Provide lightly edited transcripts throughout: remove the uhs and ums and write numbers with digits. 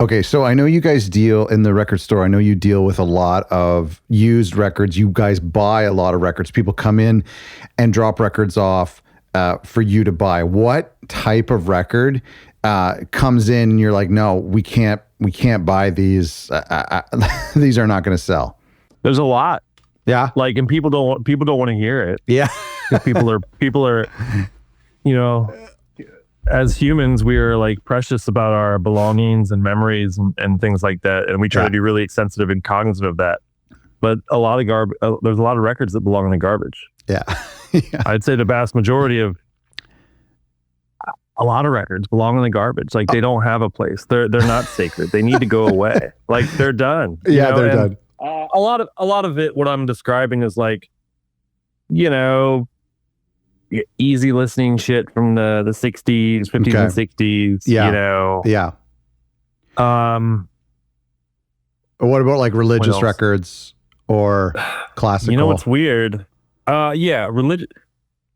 Okay, so I know you guys deal in the record store. I know you deal with a lot of used records. You guys buy a lot of records. People come in and drop records off for you to buy. What type of record comes in and you're like, no, we can't buy these. These are not going to sell. There's a lot. Yeah. Like, and people don't want to hear it. Yeah. People are, as humans, we are like precious about our belongings and memories and things like that. And we try to be really sensitive and cognizant of that. But a lot of there's a lot of records that belong in the garbage. Yeah. I'd say the vast majority of a lot of records belong in the garbage. Like, they don't have a place. They're not sacred. They need to go away. Like, they're done. Yeah, they're done. A lot of it, what I'm describing is like, easy listening shit from the 60s, 50s and 60s. Yeah. Yeah. What about like religious records or classical? You know what's weird?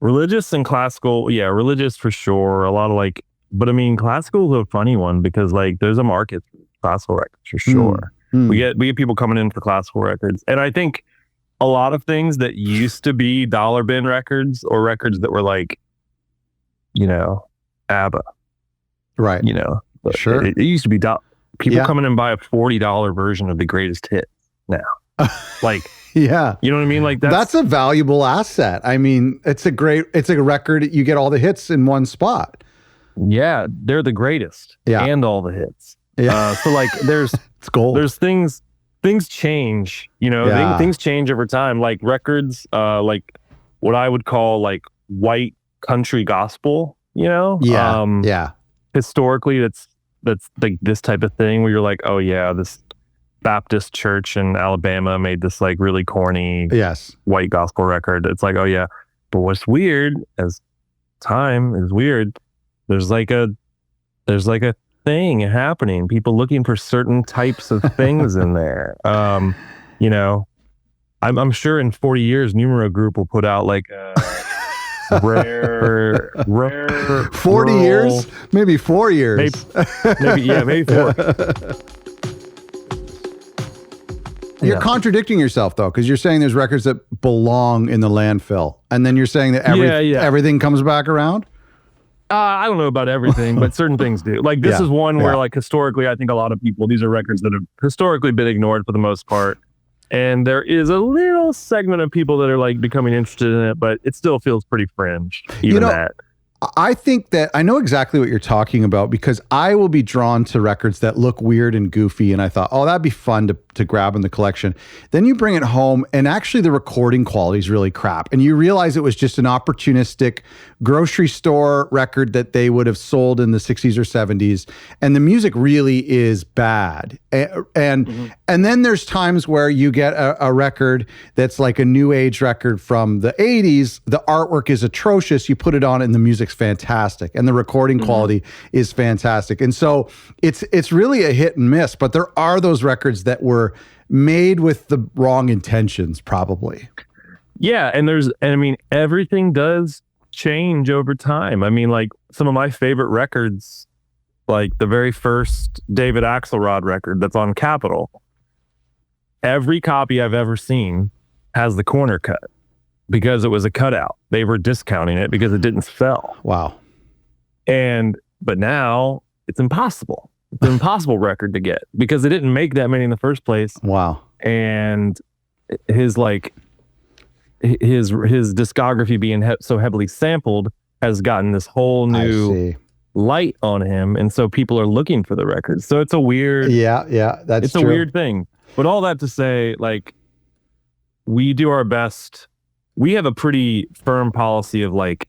Religious and classical. Yeah, religious for sure. A lot of like, but I mean, classical is a funny one because like there's a market for classical records for sure. We get people coming in for classical records, and I think a lot of things that used to be dollar bin records or records that were like, ABBA, right? Sure. It used to be people come in and buy a $40 version of the greatest hit now. Like, yeah, you know what I mean? Like that's a valuable asset. I mean, it's a record. You get all the hits in one spot. Yeah, they're the greatest. Yeah, and all the hits. Yeah. So like, there's it's gold. There's things change. Things change over time. Like records, like what I would call like white country gospel. Yeah. Historically, that's like this type of thing where you're like, oh yeah, this Baptist church in Alabama made this like really corny white gospel record. It's like, oh yeah. But what's weird as time is weird, there's like a thing happening, people looking for certain types of things in there. I'm sure in 40 years Numero Group will put out like rare 40 years, maybe 4 years, maybe 4. You're contradicting yourself though, because you're saying there's records that belong in the landfill, and then you're saying that everything comes back around. I don't know about everything, but certain things do. Like this is one where like historically, I think a lot of people, these are records that have historically been ignored for the most part. And there is a little segment of people that are like becoming interested in it, but it still feels pretty fringe, even that. I think that I know exactly what you're talking about, because I will be drawn to records that look weird and goofy. And I thought, oh, that'd be fun to grab in the collection. Then you bring it home and actually the recording quality is really crap. And you realize it was just an opportunistic grocery store record that they would have sold in the 60s or 70s. And the music really is bad. And then there's times where you get a record that's like a new age record from the 80s. The artwork is atrocious. You put it on and the music's fantastic. And the recording quality is fantastic. And so it's really a hit and miss. But there are those records that were made with the wrong intentions, probably. Yeah. And I mean, everything does change over time. I mean, like some of my favorite records, like the very first David Axelrod record that's on Capitol, every copy I've ever seen has the corner cut because it was a cutout. They were discounting it because it didn't sell. Wow. But now it's impossible. It's an impossible record to get because they didn't make that many in the first place. Wow. And his discography being so heavily sampled has gotten this whole new light on him, and so people are looking for the records. So it's a weird, that's a weird thing. But all that to say, like, we do our best. We have a pretty firm policy of like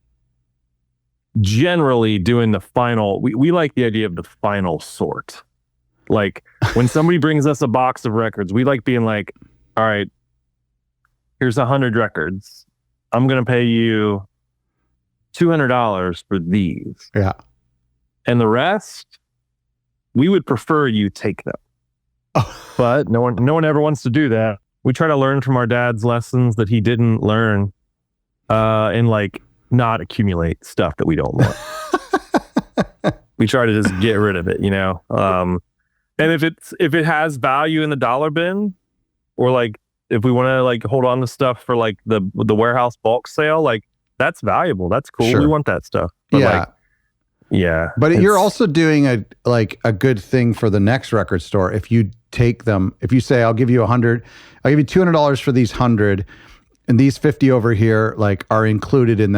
generally doing the final. We like the idea of the final sort. Like when somebody brings us a box of records, we like being like, all right, here's 100 records. I'm gonna pay you $200 for these. Yeah. And the rest, we would prefer you take them. But no one ever wants to do that. We try to learn from our dad's lessons that he didn't learn, and like not accumulate stuff that we don't want. We try to just get rid of it, And if it has value in the dollar bin, or like if we want to like hold on to stuff for like the warehouse bulk sale, like that's valuable. That's cool. Sure. We want that stuff. But yeah. But you're also doing a good thing for the next record store. If you take them, if you say, I'll give you $200 for these 100, and these 50 over here, like, are included in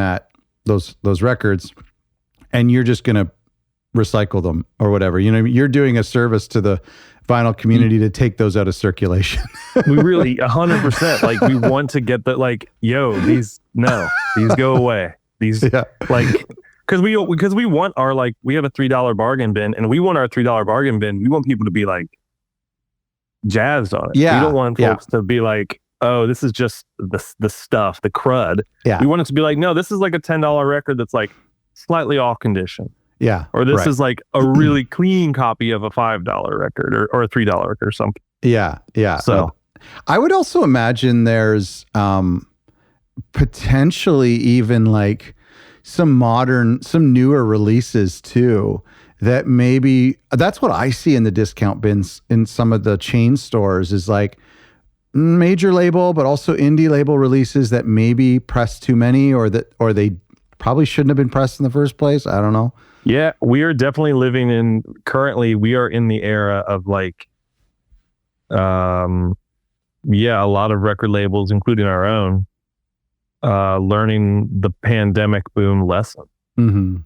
those records, and you're just going to recycle them or whatever, you're doing a service to the vinyl community to take those out of circulation. We really 100%, like, we want to get these go away. These like, because we want our, like, we have a $3 bargain bin, and we want our $3 bargain bin. We want people to be like jazzed on it. Yeah. We don't want folks to be like, oh, this is just the stuff, the crud. Yeah. We want it to be like, no, this is like a $10 record that's like slightly off condition. Yeah. Or this is like a really clean copy of a $5 record or a $3 record or something. Yeah. Yeah. So I would also imagine there's potentially even like some newer releases too, that maybe that's what I see in the discount bins in some of the chain stores, is like major label, but also indie label releases that maybe pressed too many, or they probably shouldn't have been pressed in the first place. I don't know. Yeah, we are definitely currently we are in the era of like, a lot of record labels, including our own, learning the pandemic boom lesson. Mm-hmm.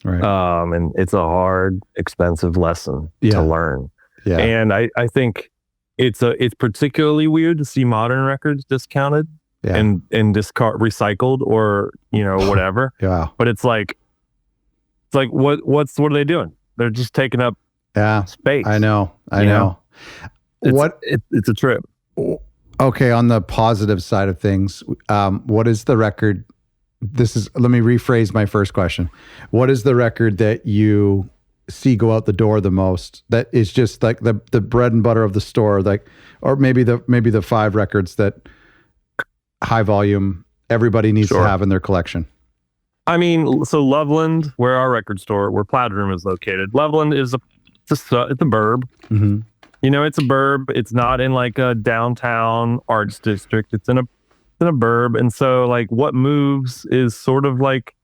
Right. And it's a hard, expensive lesson to learn. Yeah. And I think it's particularly weird to see modern records discounted and recycled or, whatever. Yeah. But it's like what are they doing? They're just taking up space. I know. It's a trip. Okay, on the positive side of things, what is the record? Let me rephrase my first question. What is the record that you see go out the door the most, that is just like the bread and butter of the store, like, or maybe the 5 records that high volume everybody needs to have in their collection? I mean, so Loveland, where Plaid Room is located, Loveland is it's a burb. Mm-hmm. It's a burb. It's not in like a downtown arts district. It's in a burb. And so like what moves is sort of like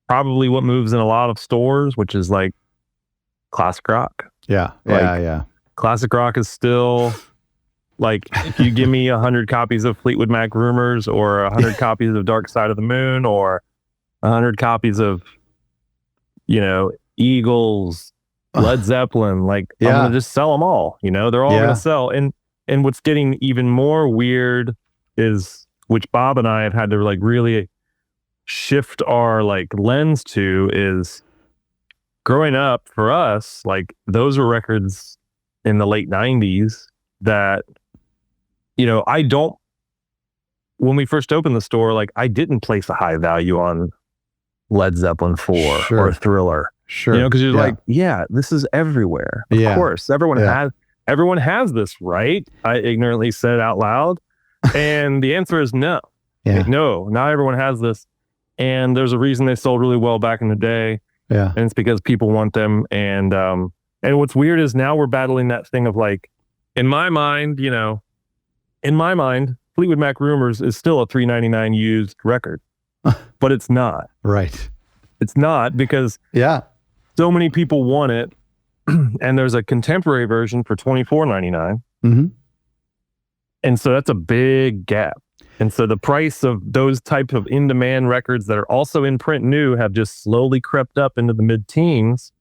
probably what moves in a lot of stores, which is like classic rock. Yeah. Classic rock is still like, if you give me 100 copies of Fleetwood Mac Rumors, or 100 copies of Dark Side of the Moon, or 100 copies of, Eagles, Led Zeppelin, like, I'm going to just sell them all, they're all going to sell. And what's getting even more weird is, which Bob and I have had to like really shift our like lens to, is growing up for us, like those were records in the late 90s that, when we first opened the store, like I didn't place a high value on Led Zeppelin 4 or Thriller. Sure. Because you're like, this is everywhere. Of course. Everyone has this, right? I ignorantly said out loud. And the answer is no. Yeah. Like, no, not everyone has this. And there's a reason they sold really well back in the day. Yeah. And it's because people want them. And what's weird is now we're battling that thing of like, in my mind, Fleetwood Mac Rumors is still a $3.99 used record. But it's not. Right. It's not, because so many people want it. And there's a contemporary version for $24.99. Mm-hmm. And so that's a big gap. And so the price of those types of in-demand records that are also in print new have just slowly crept up into the mid-teens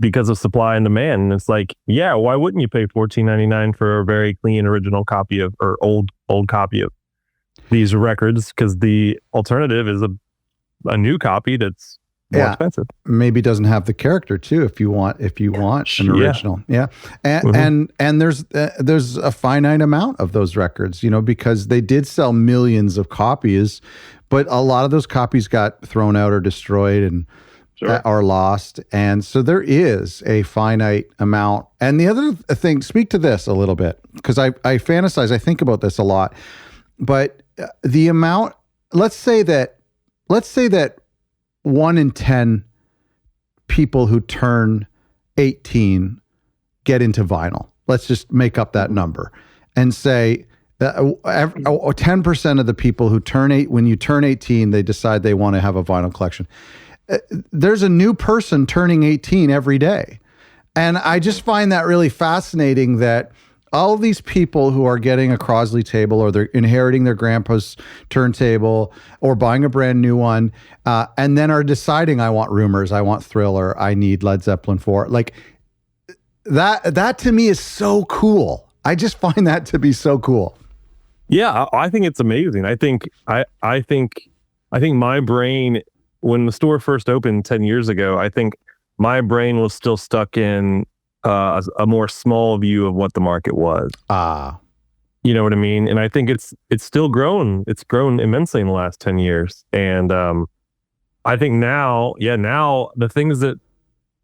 because of supply and demand. And it's like, why wouldn't you pay $14.99 for a very clean original copy of, or old copy of these records? Because the alternative is a new copy that's more expensive. Maybe doesn't have the character too. If you want an original, and there's a finite amount of those records, because they did sell millions of copies, but a lot of those copies got thrown out or destroyed and are lost, and so there is a finite amount. And the other thing, speak to this a little bit, because I fantasize, I think about this a lot, but the amount. Let's say that 1 in 10 people who turn 18 get into vinyl. Let's just make up that number and say 10% of the people who when you turn 18, they decide they want to have a vinyl collection. There's a new person turning 18 every day. And I just find that really fascinating that all of these people who are getting a Crosley table, or they're inheriting their grandpa's turntable, or buying a brand new one, and then are deciding, I want Rumors, I want Thriller, I need Led Zeppelin 4. Like that to me is so cool. I just find that to be so cool. Yeah, I think it's amazing. I think my brain, when the store first opened 10 years ago, I think my brain was still stuck in a more small view of what the market was. You know what I mean? And I think it's still grown. It's grown immensely in the last 10 years. And I think now the things that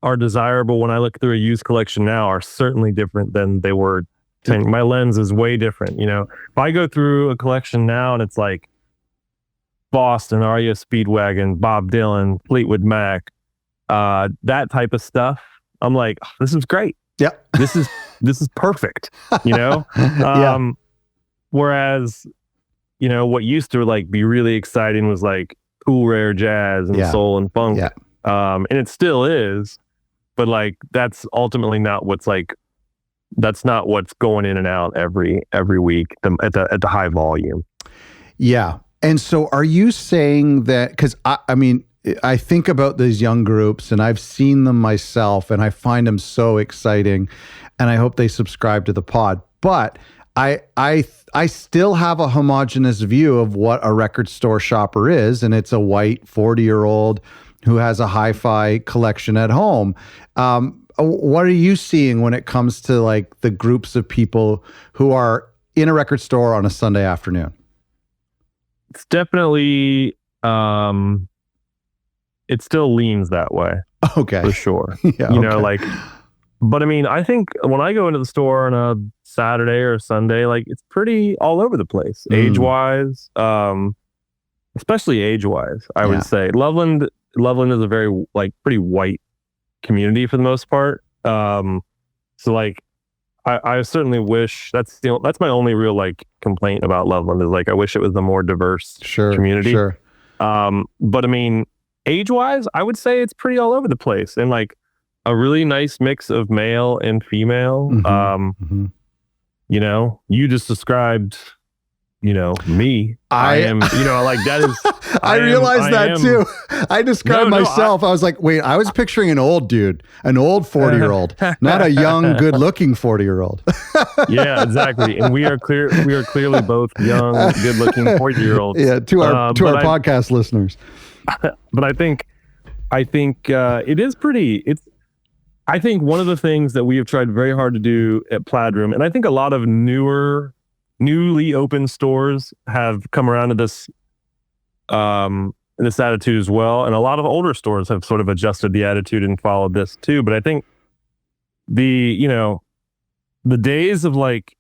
are desirable when I look through a used collection now are certainly different than they were 10. My lens is way different. You know, if I go through a collection now and it's like Boston, REO Speedwagon, Bob Dylan, Fleetwood Mac, that type of stuff, I'm like, oh, this is great. Yeah. This is perfect, you know? Whereas, you know, what used to like be really exciting was like cool, rare jazz and soul and funk. Yeah. And it still is, but like, that's ultimately not that's not what's going in and out every week at the high volume. Yeah. And so are you saying that, because I mean, I think about these young groups and I've seen them myself and I find them so exciting and I hope they subscribe to the pod, but I still have a homogenous view of what a record store shopper is, and it's a white 40-year-old who has a hi-fi collection at home. What are you seeing when it comes to like the groups of people who are in a record store on a Sunday afternoon? It's definitely, it still leans that way. Okay. For sure. Yeah, you know, like, but I mean, I think when I go into the store on a Saturday or Sunday, like it's pretty all over the place, age-wise, especially age-wise, I would say. Loveland is a very like pretty white community for the most part. So like, I certainly wish that's my only real like complaint about Loveland is like, I wish it was a more diverse community. Sure. But I mean, age-wise, I would say it's pretty all over the place, and like a really nice mix of male and female. You know, you just described, you know, me. I am, you know, like that is. I realized that too. I described myself. I was like, wait, I was picturing an old dude, an old 40-year-old, not a young, good-looking 40-year-old. Yeah, exactly. And we are clearly both young, good-looking 40-year-olds. Yeah, to our podcast listeners. But I think it is pretty. I think one of the things that we have tried very hard to do at Plaid Room, and I think a lot of newly open stores have come around to this attitude as well, and a lot of older stores have sort of adjusted the attitude and followed this too. But I think the days of like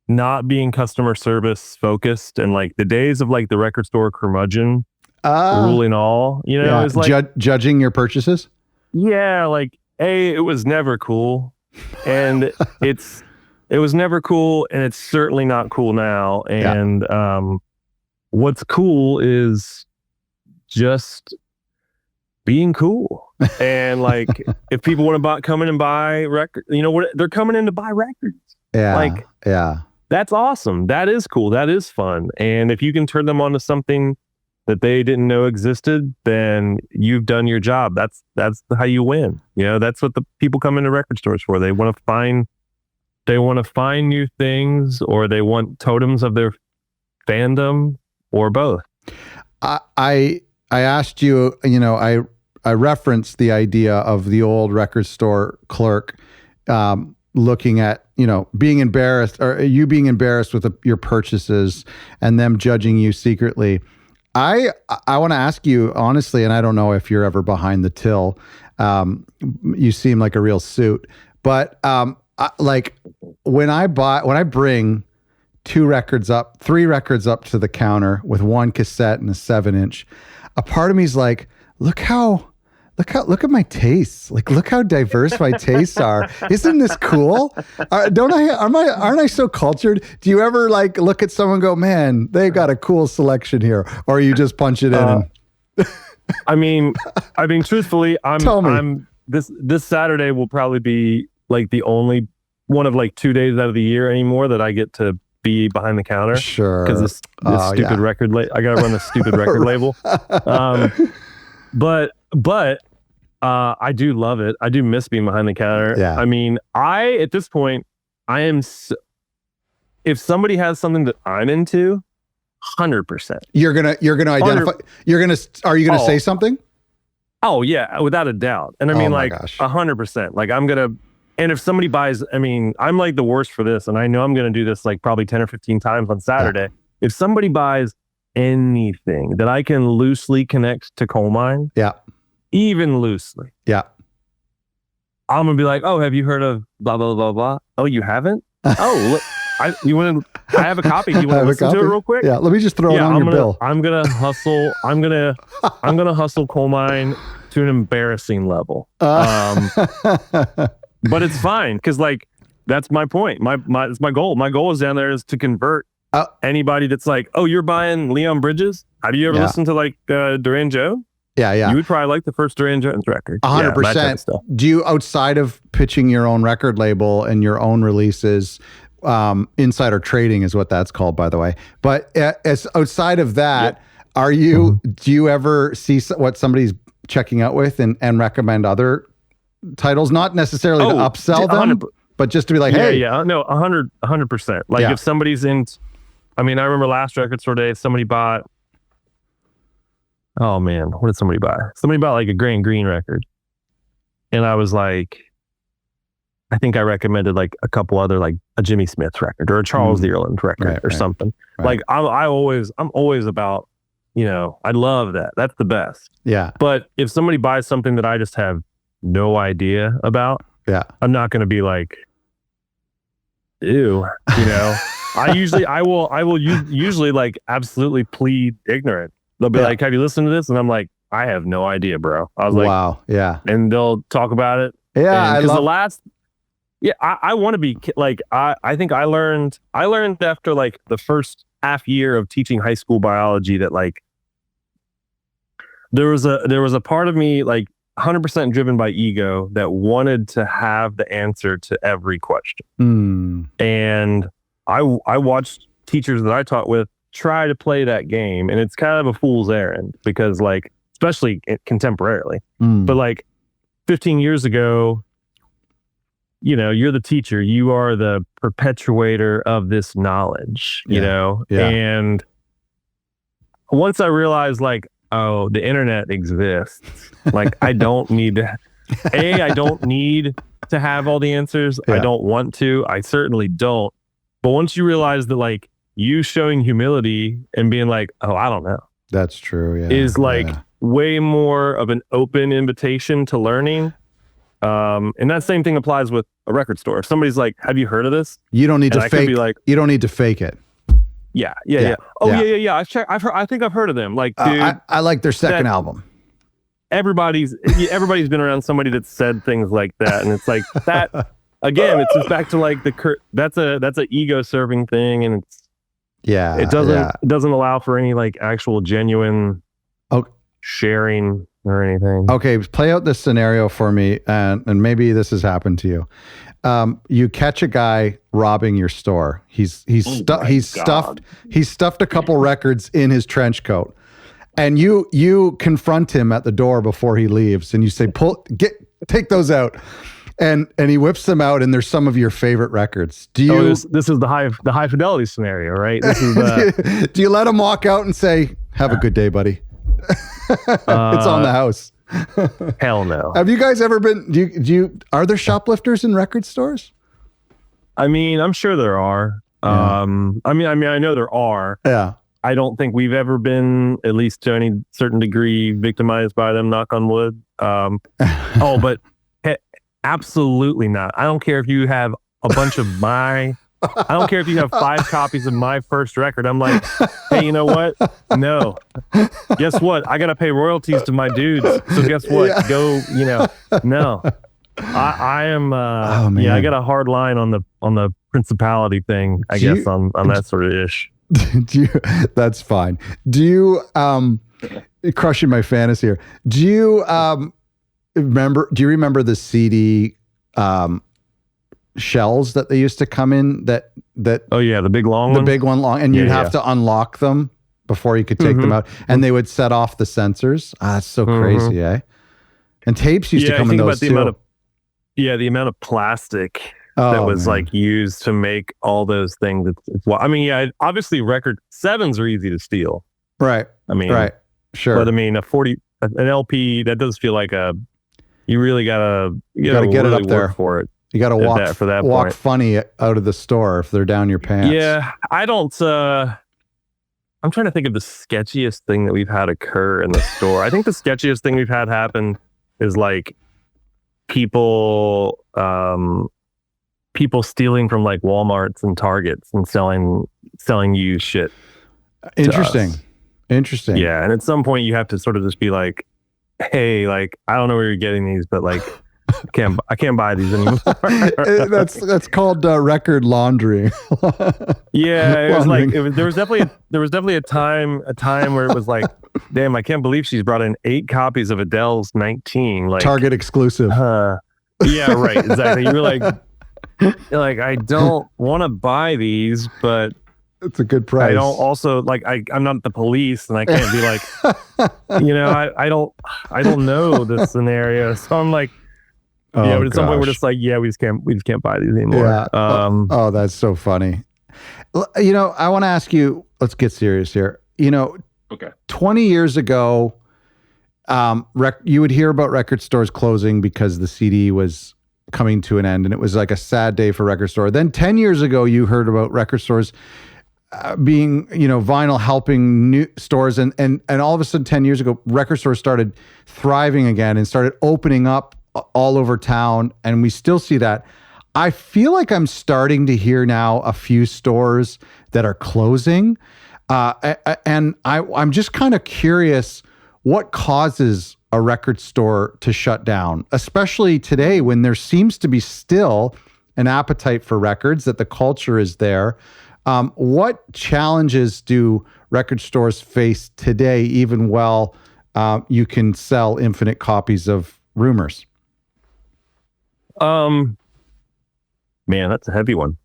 not being customer service focused and like the days of like the record store curmudgeon ruling all, you know, is like judging your purchases. Yeah, like it was never cool, and it was never cool, and it's certainly not cool now. And what's cool is just being cool. And like, if people want to come in and buy records, you know what? They're coming in to buy records. Yeah. Like, that's awesome. That is cool. That is fun. And if you can turn them on to something that they didn't know existed, then you've done your job. That's how you win. You know, that's what the people come into record stores for. They want to find new things, or they want totems of their fandom, or both. I asked you, you know, I referenced the idea of the old record store clerk looking at, you know, being embarrassed, or you being embarrassed with your purchases and them judging you secretly. I want to ask you honestly, and I don't know if you're ever behind the till. You seem like a real suit, but like when I bring three records up to the counter with one cassette and a 7-inch, a part of me is like, look how look at my tastes. Like, look how diverse my tastes are. Isn't this cool? Aren't I so cultured? Do you ever like look at someone and go, man, they got a cool selection here? Or you just punch it in? And... I mean, truthfully, I'm this Saturday will probably be like the only one of like 2 days out of the year anymore that I get to be behind the counter. Sure. Because this stupid record I gotta run a stupid record label. But I do love it. I do miss being behind the counter. Yeah. I mean, at this point, if somebody has something that I'm into, 100%. You're gonna identify. Are you gonna say something? Oh yeah, without a doubt. And I mean, like 100%. Like I'm gonna. And if somebody buys, I mean, I'm like the worst for this, and I know I'm gonna do this like probably 10 or 15 times on Saturday. Yeah. If somebody buys anything that I can loosely connect to Colemine, even loosely, I'm gonna be like, oh, have you heard of blah blah blah blah? Oh, you haven't? Oh, look, I have a copy. You want to listen to it real quick? Yeah, let me just throw it on your bill. I'm gonna hustle. I'm gonna hustle Colemine to an embarrassing level. But it's fine because like that's my point. It's my goal. My goal is down there is to convert anybody that's like, oh, you're buying Leon Bridges. Have you ever listened to like Duran Joe? Yeah. You would probably like the first Duran Jones record. 100%. Do you, outside of pitching your own record label and your own releases, insider trading is what that's called, by the way. But as outside of that, do you ever see what somebody's checking out with and recommend other titles? Not necessarily to upsell them, but just to be like, hey. Yeah, no, 100%. Like if somebody's in, I mean, I remember last record store day, somebody bought, oh man, what did somebody buy? Somebody bought like a Graham Greene record. And I was like, I think I recommended like a couple other, like a Jimmy Smith record or a Charles Earland record or something. Right. Like I'm always about, I love that. That's the best. Yeah. But if somebody buys something that I just have no idea about, I'm not going to be like, ew, I will usually like absolutely plead ignorant. They'll be like, have you listened to this? And I'm like, I have no idea, bro. I was like, wow. Yeah. And they'll talk about it. Yeah. I want to be like, I think I learned after like the first half year of teaching high school biology that like, there was a part of me like 100% driven by ego that wanted to have the answer to every question. And I watched teachers that I taught with try to play that game, and it's kind of a fool's errand because like, especially contemporarily, but like 15 years ago, you're the teacher, you are the perpetuator of this knowledge, and once I realized like, oh, the internet exists. Like I don't need to, I don't need to have all the answers. I don't want to. I certainly don't. But once you realize that like you showing humility and being like, oh, I don't know. That's true. Yeah. Is like way more of an open invitation to learning. And that same thing applies with a record store. If somebody's like, have you heard of this? You don't need to fake it. You don't need to fake it. Yeah. Oh, yeah. I think I've heard of them. Like, dude, I like their second album. Everybody's been around somebody that said things like that, and it's like that. Again, it's just back to like that's an ego serving thing, and it doesn't allow for any like actual genuine sharing or anything. Okay, play out this scenario for me, and maybe this has happened to you. You catch a guy robbing your store. He's stuffed a couple records in his trench coat, and you confront him at the door before he leaves, and you say, take those out, and he whips them out, and there's some of your favorite records. Do you? This is the high fidelity scenario, right? This is do you let him walk out and say, "Have a good day, buddy"? It's on the house. Hell no. Have you guys ever been? Are there shoplifters in record stores? I mean, I'm sure there are. Yeah. I mean, I know there are. Yeah. I don't think we've ever been, at least to any certain degree, victimized by them. Knock on wood. But absolutely not. I don't care if you have a bunch of my I don't care if you have 5 copies of my first record. I'm like, hey, you know what? No. Guess what? I got to pay royalties to my dudes. So guess what? Yeah. Go, no. I am, Oh, man. I got a hard line on the principality thing, I guess, on that sort of ish. That's fine. Do you, crushing my fantasy here. Do you remember the CD, shells that they used to come in that oh yeah, the big long ones? Big one long, and you'd have to unlock them before you could take them out, and they would set off the sensors. That's so crazy, eh? And tapes used to come in those too. The amount of plastic that was like used to make all those things. I mean, obviously record 7s are easy to steal. Right. I mean, right. Sure. But I mean, an LP, that does feel like you really gotta get really it up there for it. You got to walk funny out of the store if they're down your pants. Yeah, I don't. I'm trying to think of the sketchiest thing that we've had occur in the store. I think the sketchiest thing we've had happen is like people stealing from like Walmarts and Targets and selling you shit. Interesting. Yeah, and at some point you have to sort of just be like, hey, like, I don't know where you're getting these, but like, I can't buy these anymore. that's called record laundry. Yeah, it was like there was definitely a time where it was like, damn, I can't believe she's brought in 8 copies of Adele's 19, like Target exclusive. Yeah, right, exactly. You're like, I don't want to buy these, but it's a good price. I don't also like I'm not the police, and I can't be like, I don't know this scenario, so I'm like. But at some point we're just like, we just can't buy these anymore. Yeah. That's so funny. I want to ask you, let's get serious here. Okay. 20 years ago, you would hear about record stores closing because the CD was coming to an end, and it was like a sad day for record store. Then 10 years ago, you heard about record stores being, vinyl helping new stores, and all of a sudden 10 years ago, record stores started thriving again and started opening up all over town, and we still see that. I feel like I'm starting to hear now a few stores that are closing, and I'm just kind of curious what causes a record store to shut down, especially today when there seems to be still an appetite for records, that the culture is there. What challenges do record stores face today, even while you can sell infinite copies of Rumors? Man, that's a heavy one.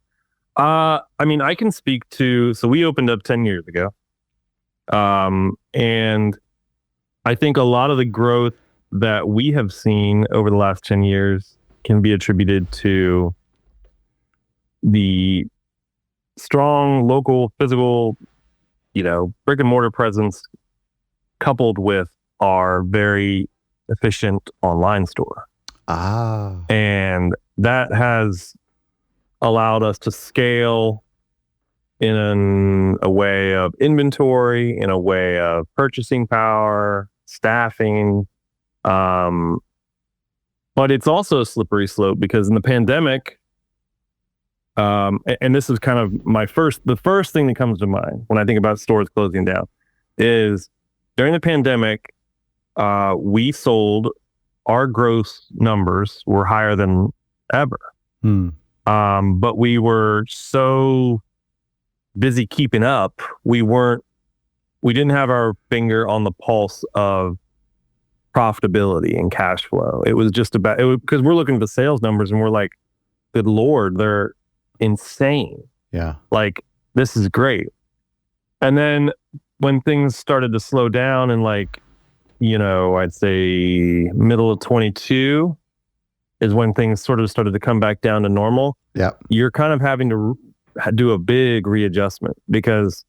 I mean, I can speak to, so we opened up 10 years ago. And I think a lot of the growth that we have seen over the last 10 years can be attributed to the strong local physical, brick and mortar presence, coupled with our very efficient online store. And that has allowed us to scale in a way of inventory, in a way of purchasing power, staffing. But it's also a slippery slope, because in the pandemic, and this is kind of the first thing that comes to mind when I think about stores closing down, is during the pandemic, we sold, our gross numbers were higher than ever. But we were so busy keeping up, we didn't have our finger on the pulse of profitability and cash flow. It was just about, because we're looking at the sales numbers and we're like, good Lord, they're insane. Yeah. Like, this is great. And then when things started to slow down, and I'd say middle of 22 is when things sort of started to come back down to normal. Yeah. You're kind of having to do a big readjustment, because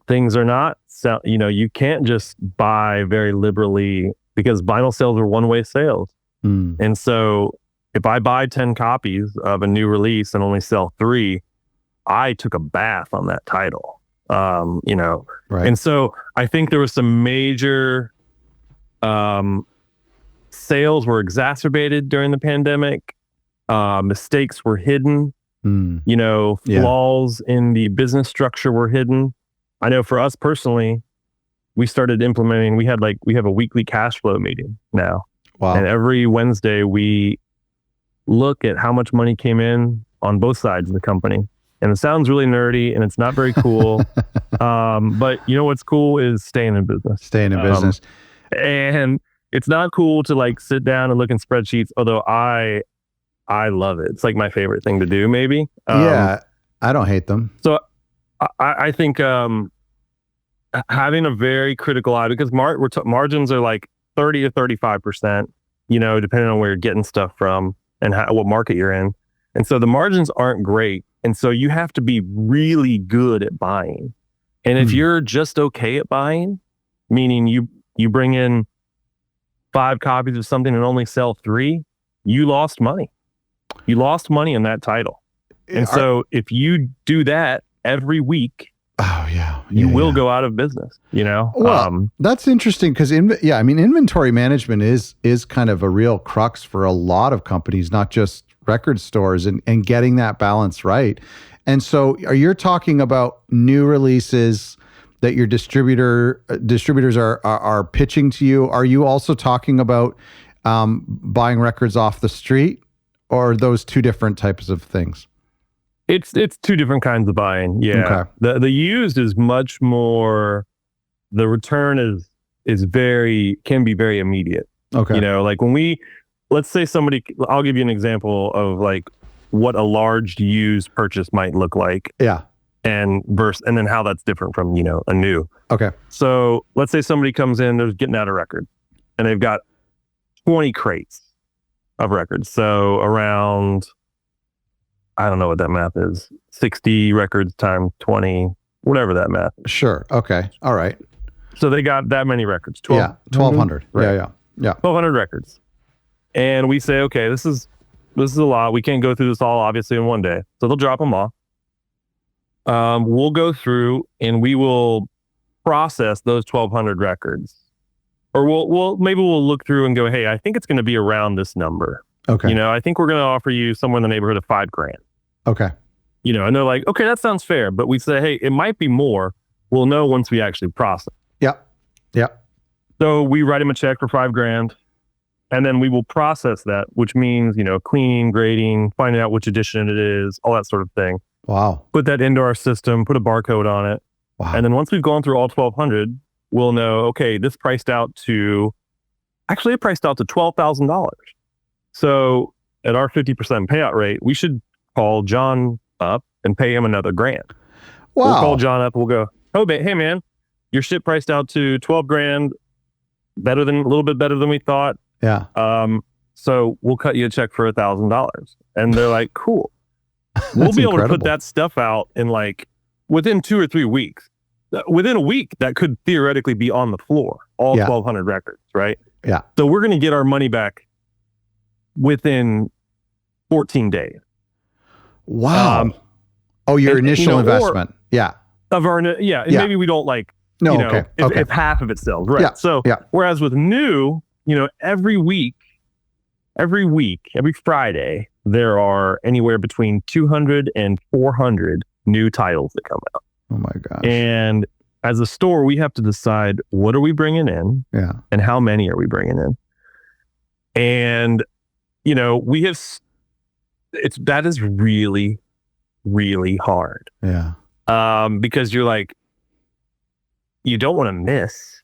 things are not, you can't just buy very liberally, because vinyl sales are one-way sales. And so if I buy 10 copies of a new release and only sell 3, I took a bath on that title. Right. And so I think there was some major sales were exacerbated during the pandemic. Mistakes were hidden. You know, flaws in the business structure were hidden. I know for us personally, we started implementing, we have a weekly cash flow meeting now. Wow. And every Wednesday we look at how much money came in on both sides of the company. And it sounds really nerdy and it's not very cool. But you know what's cool is staying in business. Staying in business. And it's not cool to like sit down and look in spreadsheets, although I love it. It's like my favorite thing to do, maybe. I don't hate them. So I think having a very critical eye, because margins are like 30 to 35%, you know, depending on where you're getting stuff from and what market you're in. And so the margins aren't great. And so you have to be really good at buying. And if you're just okay at buying, meaning you bring in 5 copies of something and only sell 3, you lost money. You lost money in that title. And so if you do that every week, you will go out of business, you know? Well, that's interesting because inventory management is kind of a real crux for a lot of companies, not just record stores, and getting that balance right. And so you're talking about new releases that your distributors are pitching to you. Are you also talking about buying records off the street, or are those two different types of things? It's 2 different kinds of buying. Yeah. Okay. The used is much more, the return can be very immediate. Okay. You know, like let's say I'll give you an example of like what a large used purchase might look like. Yeah. And then how that's different from, you know, a new. Okay. So let's say somebody comes in, they're getting out a record and they've got 20 crates of records. So around, I don't know what that math is, 60 records times 20, whatever that math is. Sure. Okay. All right. So they got that many records. 1,200. Right. Yeah. 1,200 records. And we say, okay, this is a lot. We can't go through this all obviously in one day. So they'll drop them off. We'll go through and we will process those 1,200 records. Or we'll look through and go, hey, I think it's going to be around this number. Okay. You know, I think we're going to offer you somewhere in the neighborhood of $5,000. Okay. You know, and they're like, okay, that sounds fair. But we say, hey, it might be more. We'll know once we actually process. Yeah. So we write them a check for $5,000, and then we will process that, which means, you know, cleaning, grading, finding out which edition it is, all that sort of thing. Wow. Put that into our system, put a barcode on it. Wow. And then once we've gone through all 1,200, we'll know, okay, it priced out to $12,000. So at our 50% payout rate, we should call John up and pay him another $1,000. Wow. We'll call John up. We'll go, hey man, your shit priced out to $12,000, a little bit better than we thought. Yeah. So we'll cut you a check for $1,000. And they're like, cool. We'll be able to put that stuff out in like within 2 or 3 weeks. Within a week, that could theoretically be on the floor, all 1,200 records, right? Yeah. So we're going to get our money back within 14 days. Wow. Your initial investment. Maybe we don't like, if half of it sells, right? Yeah. So, whereas with new, you know, every Friday, there are anywhere between 200 and 400 new titles that come out. Oh my gosh. And as a store, we have to decide what are we bringing in and how many are we bringing in. And, you know, that is really, really hard. Yeah. Because you're like, you don't want to miss,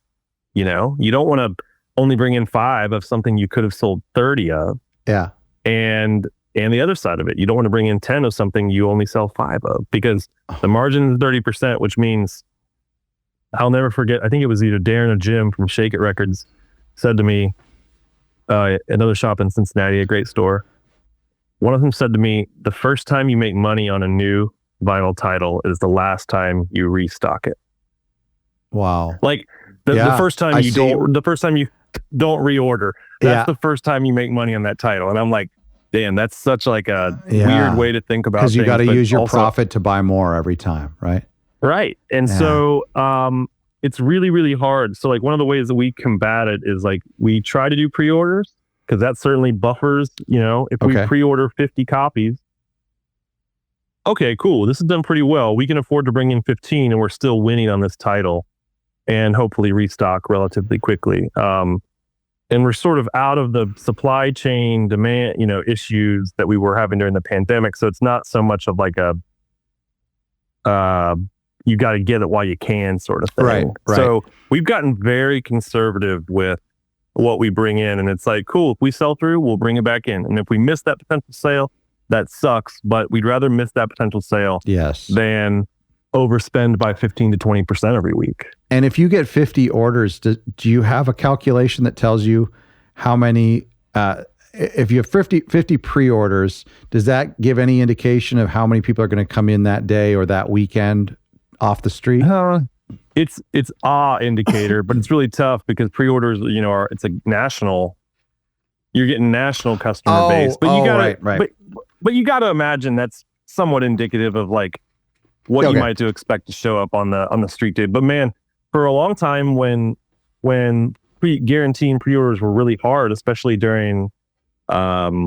you know, you don't want to only bring in 5 of something you could have sold 30 of. Yeah. And the other side of it, you don't want to bring in 10 of something you only sell 5 of, because the margin is 30%, which means I'll never forget. I think it was either Darren or Jim from Shake It Records said to me, another shop in Cincinnati, a great store. One of them said to me, the first time you make money on a new vinyl title is the last time you restock it. Wow. Like the first time you don't reorder, that's the first time you make money on that title. And I'm like, damn, that's such like a weird way to think about things. Because you got to use your profit to buy more every time, right? Right. And so it's really, really hard. So like one of the ways that we combat it is like we try to do pre-orders, because that certainly buffers, you know, if we pre-order 50 copies, okay, cool. This is done pretty well. We can afford to bring in 15 and we're still winning on this title and hopefully restock relatively quickly. And we're sort of out of the supply chain demand, issues that we were having during the pandemic. So it's not so much of like a, you got to get it while you can sort of thing. Right. So we've gotten very conservative with what we bring in. And it's like, cool, if we sell through, we'll bring it back in. And if we miss that potential sale, that sucks, but we'd rather miss that potential sale than overspend by 15 to 20% every week. And if you get 50 orders, do you have a calculation that tells you how many, if you have 50 pre-orders, does that give any indication of how many people are going to come in that day or that weekend off the street? It's indicator, but it's really tough because pre-orders, it's a national, you're getting national customer base, but you gotta, but you got to imagine that's somewhat indicative of like what you might expect to show up on the street day. But man, for a long time when guaranteeing pre-orders were really hard, especially during the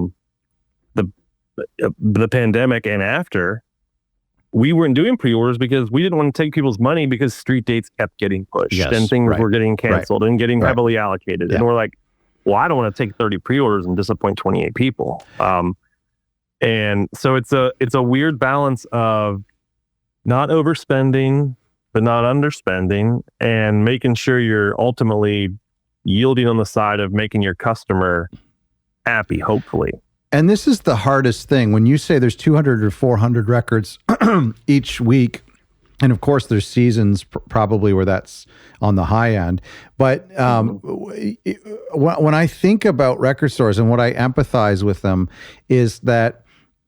pandemic and after, we weren't doing pre-orders because we didn't want to take people's money because street dates kept getting pushed and things were getting canceled and getting heavily allocated. And we're like, well, I don't want to take 30 pre-orders and disappoint 28 people. And so it's a weird balance of not overspending, but not underspending, and making sure you're ultimately yielding on the side of making your customer happy, hopefully. And this is the hardest thing. When you say there's 200 or 400 records each week, and of course there's seasons probably where that's on the high end. But when I think about record stores and what I empathize with them is that,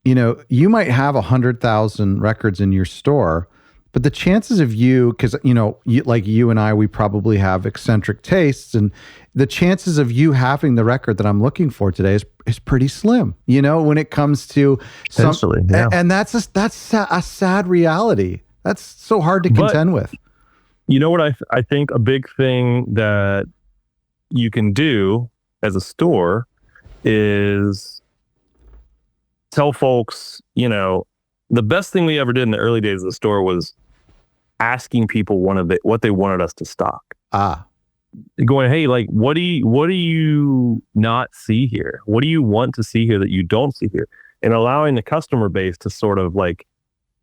you might have 100,000 records in your store, but the chances of you, because, like you and I, we probably have eccentric tastes, and the chances of you having the record that I'm looking for today is pretty slim, when it comes to and that's a sad reality. That's so hard to contend with. You know what I think a big thing that you can do as a store is tell folks, the best thing we ever did in the early days of the store was asking people what they wanted us to stock. Going, hey, like, what do you not see here? What do you want to see here that you don't see here? And allowing the customer base to sort of like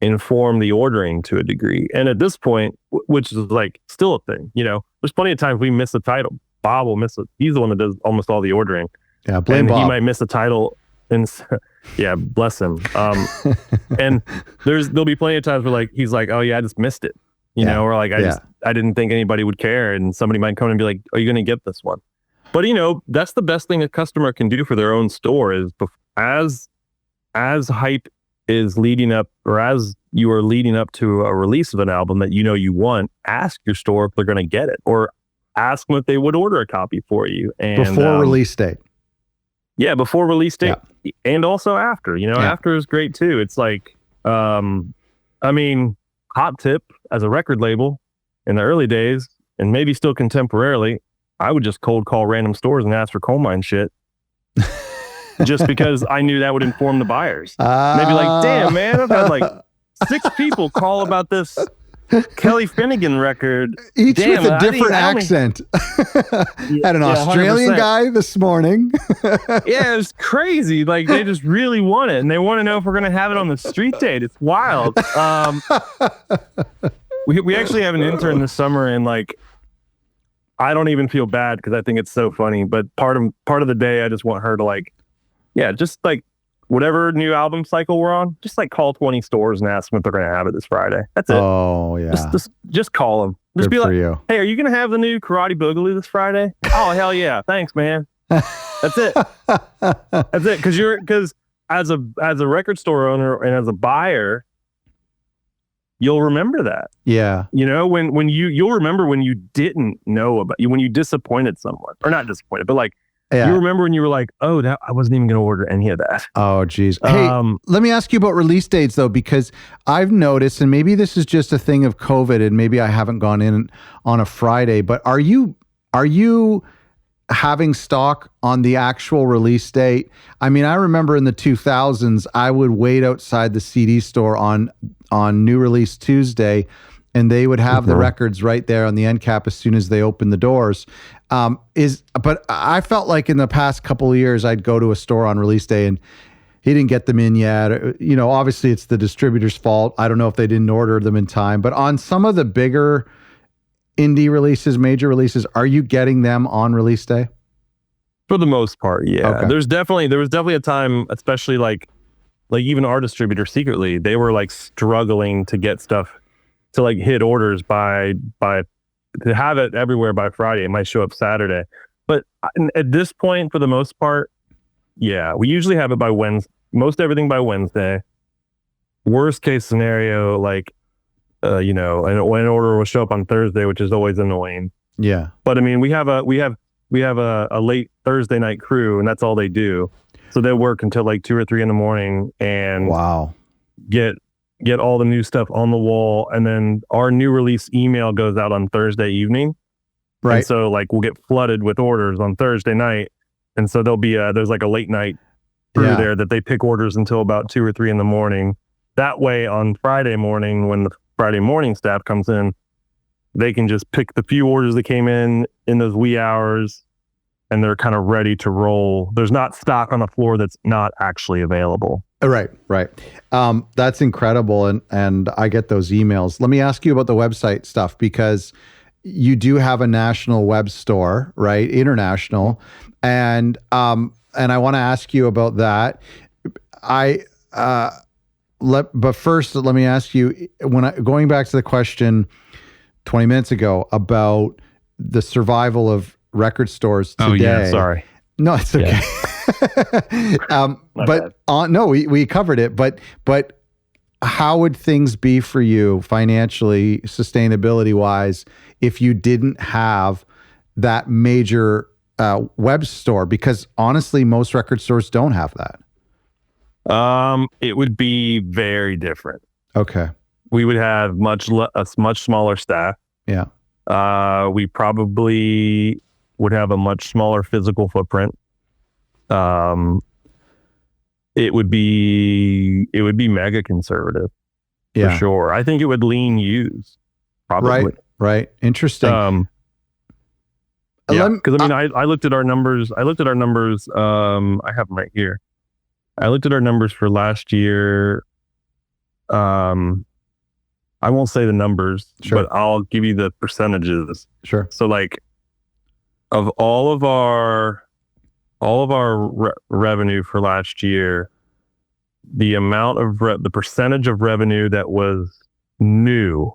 inform the ordering to a degree. And at this point, which is like still a thing, there's plenty of times we miss a title. Bob will miss it. He's the one that does almost all the ordering. Yeah, blame Bob. He might miss a title. And yeah, bless him. And there'll be plenty of times where he's like, oh yeah, I just missed it, or like I didn't think anybody would care, and somebody might come and be like, are you going to get this one? But that's the best thing a customer can do for their own store is as hype is leading up, or as you are leading up to a release of an album that you want, ask your store if they're going to get it, or ask them if they would order a copy for you. And before release date. Yeah, before release date, and also after. After is great too. It's like, hot tip as a record label in the early days, and maybe still contemporarily, I would just cold call random stores and ask for Colemine shit, just because I knew that would inform the buyers. And they'd be like, "Damn, man, I've had like 6 people call about this Kelly Finnegan record, each with a different accent." Had an Australian 100%. Guy this morning. Yeah, it was crazy. Like, they just really want it, and they want to know if we're gonna have it on the street date. It's wild. We actually have an intern this summer, and like, I don't even feel bad because I think it's so funny. But part of the day, I just want her to like, just like, whatever new album cycle we're on, just like call 20 stores and ask them if they're going to have it this Friday. That's it. Oh, yeah. Just call them. Just Good be like, you. Hey, are you going to have the new Karate Boogaloo this Friday? Oh, hell yeah. Thanks, man. That's it. That's it. Because as a record store owner and as a buyer, you'll remember that. Yeah. When you'll remember when you didn't know about you, when you disappointed someone, or not disappointed, but like, you remember when you were like, oh, I wasn't even going to order any of that. Oh, geez. Hey, let me ask you about release dates, though, because I've noticed, and maybe this is just a thing of COVID, and maybe I haven't gone in on a Friday, but are you having stock on the actual release date. I mean, I remember in the 2000s, I would wait outside the CD store on new release Tuesday, and they would have the records right there on the end cap as soon as they opened the doors. But I felt like in the past couple of years, I'd go to a store on release day and he didn't get them in yet. You know, obviously it's the distributor's fault. I don't know if they didn't order them in time, but on some of the bigger indie releases, major releases, are you getting them on release day? For the most part, yeah. Okay. There was definitely a time, especially like even our distributor secretly, they were like struggling to get stuff to like hit orders by to have it everywhere by Friday. It might show up Saturday, but at this point, for the most part, yeah, we usually have it by Wednesday. Most everything by Wednesday. Worst case scenario, like you know, an order will show up on Thursday, which is always annoying. Yeah, but I mean, we have a late Thursday night crew, and that's all they do. So they work until like 2 or 3 in the morning and get all the new stuff on the wall, and then our new release email goes out on Thursday evening. Right. And so like we'll get flooded with orders on Thursday night. And so there's like a late night crew there that they pick orders until about 2 or 3 in the morning. That way on Friday morning, when the Friday morning staff comes in, they can just pick the few orders that came in those wee hours, and they're kind of ready to roll. There's not stock on the floor that's not actually available. Right. That's incredible. And I get those emails. Let me ask you about the website stuff, because you do have a national web store, right? International. And I want to ask you about that. But first, let me ask you, going back to the question 20 minutes ago about the survival of record stores today. Oh yeah, sorry. No, it's okay. Yeah. We covered it. But how would things be for you financially, sustainability wise, if you didn't have that major web store? Because honestly, most record stores don't have that. It would be very different. Okay. We would have a much smaller staff. Yeah. We probably would have a much smaller physical footprint. It would be mega conservative for sure. I think it would lean used probably. Right. Interesting. Yeah, because I mean, I looked at our numbers. I have them right here. I looked at our numbers for last year. I won't say the numbers, but I'll give you the percentages. Sure. So like, of all of our revenue for last year, the amount of the percentage of revenue that was new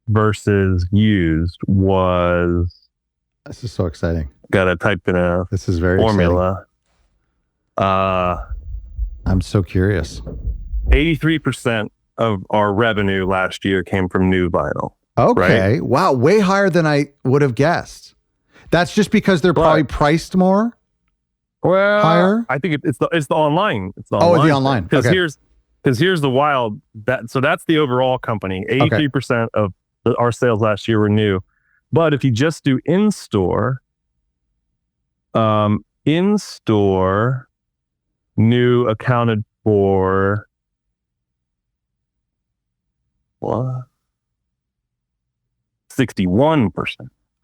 versus used was. This is so exciting. Got to type in a this is very formula. I'm so curious. 83% of our revenue last year came from new vinyl. Okay. Right? Wow. Way higher than I would have guessed. That's just because they're probably priced more. Well, higher. I think it's the online. It's the online. Oh, the online. Because here's the wild so that's the overall company. 83% of our sales last year were new. But if you just do in-store new accounted for what? 61%.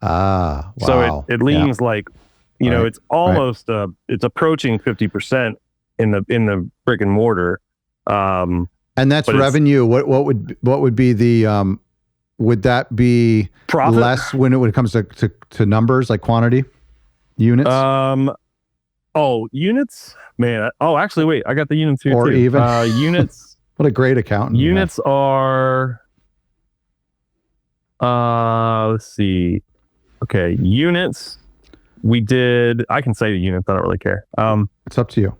Wow. So it leans like, you know, it's almost it's approaching 50% in the brick and mortar. And that's revenue. What would be the would that be profit? Less when it comes to numbers, like quantity, units? Units, man. Oh, actually, wait, I got the units here or too. Even units. What a great accountant. Units are. Let's see. Okay, units. I can say the units. I don't really care. It's up to you.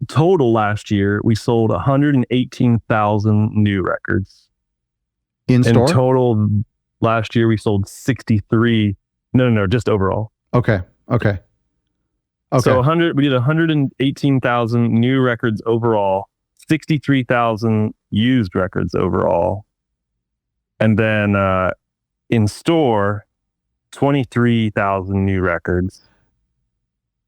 Total last year, we sold 118,000 new records. In store? In total, last year we sold 63. No, just overall. Okay. So we did 118,000 new records overall, 63,000 used records overall. And then in store, 23,000 new records,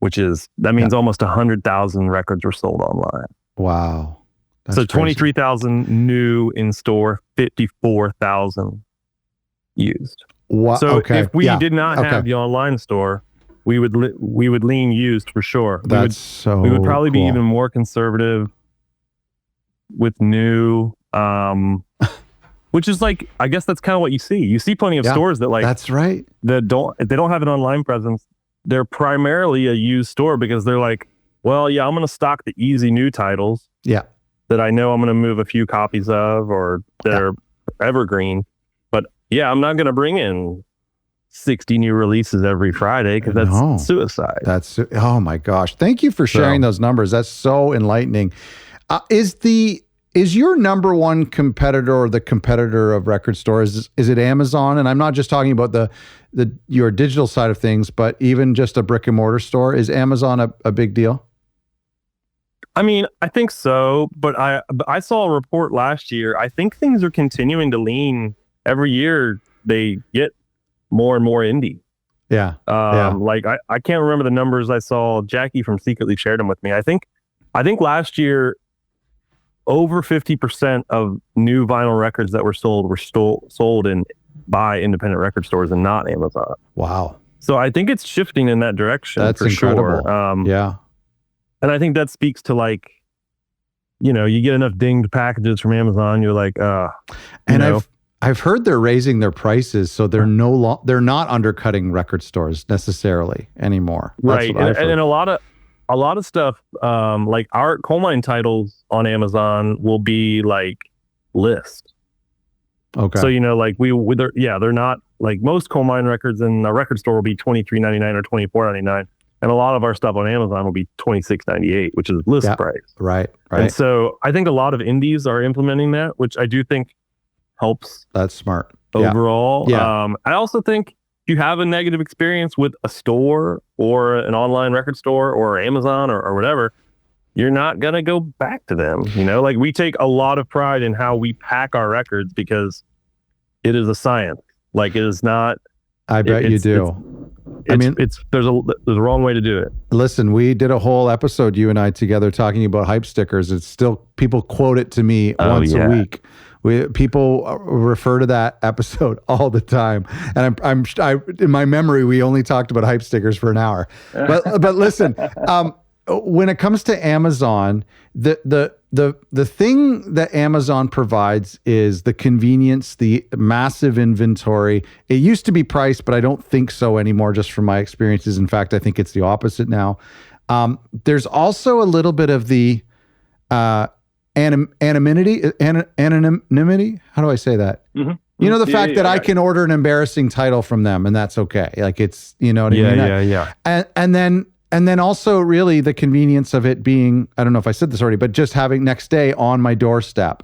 that means almost 100,000 records were sold online. Wow. That's so 23,000 new in store, 54,000 used. So if we did not have the online store, we would lean used for sure. We would probably be even more conservative with new, which is like, I guess that's kind of what you see. You see plenty of stores that that's right. That they don't have an online presence. They're primarily a used store because they're like, well, yeah, I'm going to stock the easy new titles. Yeah. That I know I'm going to move a few copies of or that are evergreen. But yeah, I'm not going to bring in 60 new releases every Friday because that's suicide. Oh my gosh. Thank you for sharing those numbers. That's so enlightening. Is your number one competitor or the competitor of record stores, is it Amazon? And I'm not just talking about your digital side of things, but even just a brick and mortar store. Is Amazon a big deal? I mean, I think so, but I saw a report last year. I think things are continuing to lean every year. They get more and more indie. Yeah. Like I can't remember the numbers I saw. Jackie from Secretly shared them with me. I think last year, over 50% of new vinyl records that were sold by independent record stores and not Amazon. Wow. So I think it's shifting in that direction. That's for incredible. Sure. Yeah. And I think that speaks to like, you get enough dinged packages from Amazon, you're like, I've heard they're raising their prices, so they're they're not undercutting record stores necessarily anymore. Right. And a lot of stuff, like our Colemine titles on Amazon will be like list. Okay. So like they're not like most Colemine records in a record store will be $23.99 or $24.99. And a lot of our stuff on Amazon will be $26.98, which is list price. Right. And so I think a lot of indies are implementing that, which I do think helps. That's smart. Overall. Yeah. I also think if you have a negative experience with a store or an online record store or Amazon or whatever, you're not going to go back to them. Like we take a lot of pride in how we pack our records because it is a science. Like it is not. I bet you do. There's a wrong way to do it. Listen, we did a whole episode, you and I together, talking about hype stickers. It's still, people quote it to me once a week. People refer to that episode all the time, and I'm in my memory we only talked about hype stickers for an hour. But listen, when it comes to Amazon, the thing that Amazon provides is the convenience, the massive inventory. It used to be priced, but I don't think so anymore, just from my experiences. In fact, I think it's the opposite now. There's also a little bit of the anonymity. How do I say that? Mm-hmm. The fact that I can order an embarrassing title from them and that's okay. Like it's, what I mean? Yeah. And then also really the convenience of it being, I don't know if I said this already, but just having next day on my doorstep,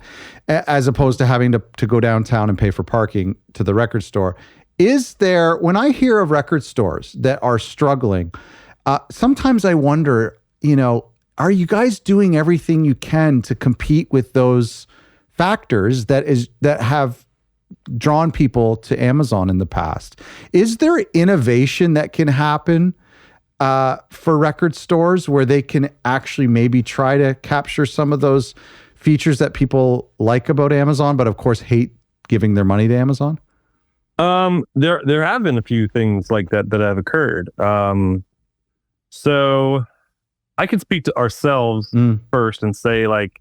as opposed to having to go downtown and pay for parking to the record store. Is there, when I hear of record stores that are struggling, sometimes I wonder, are you guys doing everything you can to compete with those factors that have drawn people to Amazon in the past? Is there innovation that can happen for record stores where they can actually maybe try to capture some of those features that people like about Amazon, but of course hate giving their money to Amazon? There have been a few things like that have occurred. So I could speak to ourselves first and say like